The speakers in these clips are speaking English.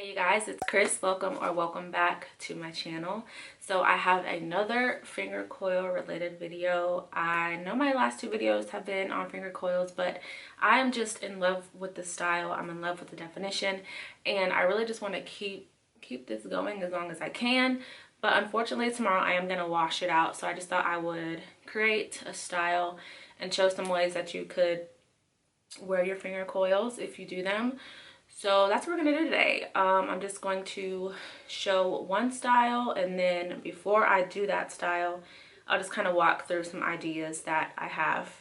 Hey you guys, it's Chris. Welcome back to my channel. So I have another finger coil related video. I know my last two videos have been on finger coils, but I'm just in love with the style. I'm in love with the definition, and I really just want to keep this going as long as I can. But unfortunately tomorrow I am going to wash it out, so I just thought I would create a style and show some ways that you could wear your finger coils if you do them. So that's what we're gonna do today. I'm just going to show one style, and then before I do that style, I'll just kind of walk through some ideas that I have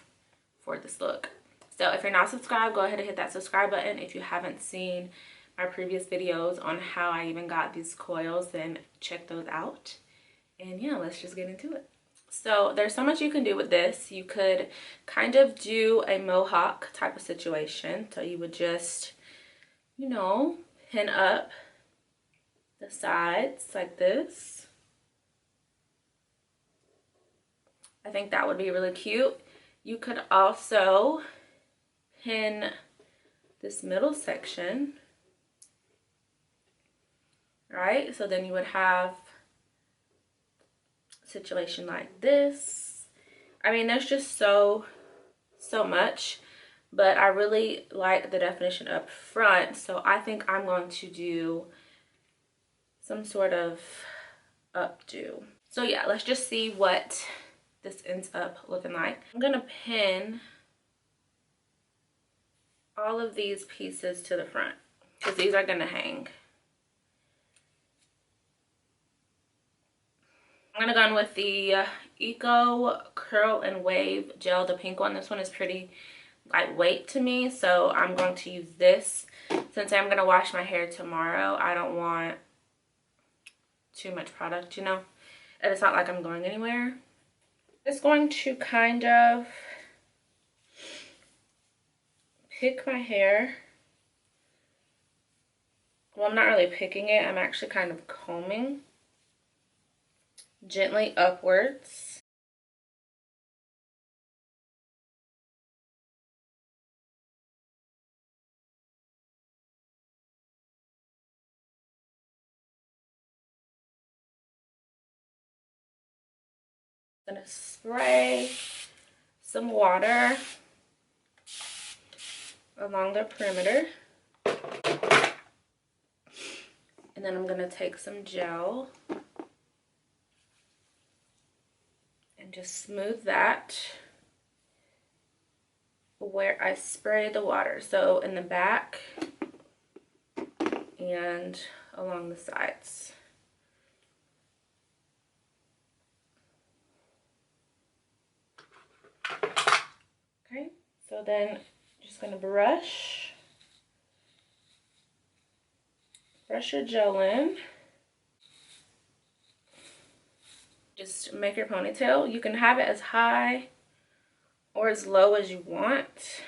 for this look. So if you're not subscribed, go ahead and hit that subscribe button. If you haven't seen my previous videos on how I even got these coils, then check those out. And yeah, let's just get into it. So there's so much you can do with this. You could kind of do a mohawk type of situation. So you would just, you know, pin up the sides like this. I think that would be really cute. You could also pin this middle section, right? So then you would have a situation like this. I mean, there's just so much. But I really like the definition up front, so I think I'm going to do some sort of updo. So yeah, let's just see what this ends up looking like. I'm gonna pin all of these pieces to the front because these are gonna hang. I'm gonna go in with the Eco Curl and Wave Gel, the pink one. This one is pretty lightweight to me, so I'm going to use this. Since I'm going to wash my hair tomorrow, I don't want too much product, you know, and it's not like I'm going anywhere. Just going to kind of pick my hair. Well, I'm not really picking it, I'm actually kind of combing gently upwards. I'm gonna spray some water along the perimeter, and then I'm gonna take some gel and just smooth that where I spray the water, so in the back and along the sides. Okay, so then just gonna brush your gel in. Just make your ponytail. You can have it as high or as low as you want.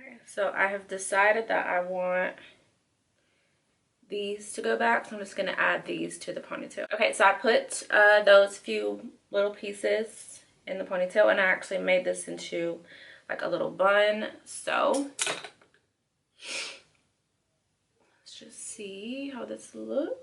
Okay, so I have decided that I want these to go back, so I'm just gonna add these to the ponytail. Okay, so I put those few little pieces in the ponytail, and I actually made this into like a little bun. So let's just see how this looks.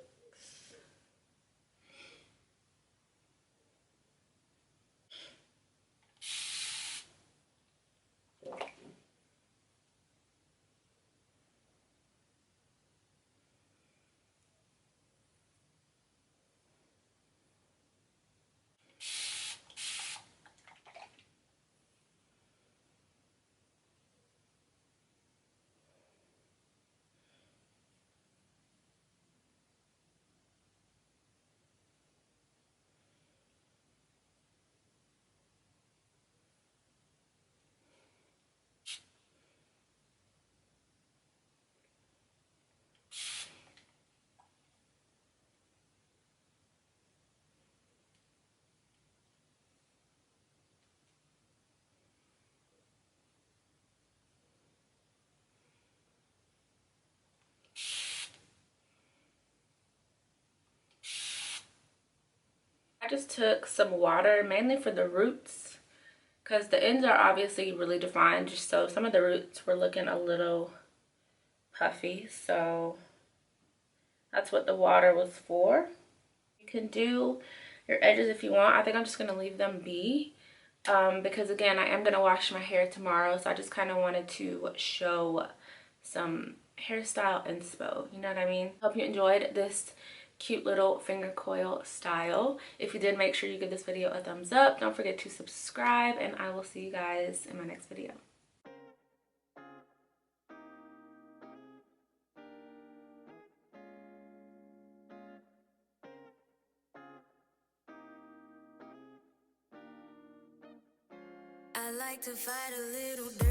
I just took some water, mainly for the roots, because the ends are obviously really defined, just so some of the roots were looking a little puffy, so that's what the water was for. You can do your edges if you want. I think I'm just going to leave them be, because again, I am going to wash my hair tomorrow, so I just kind of wanted to show some hairstyle inspo, you know what I mean? Hope you enjoyed this cute little finger coil style. If you did, make sure you give this video a thumbs up. Don't forget to subscribe, and I will see you guys in my next video. I like to fight a little bit.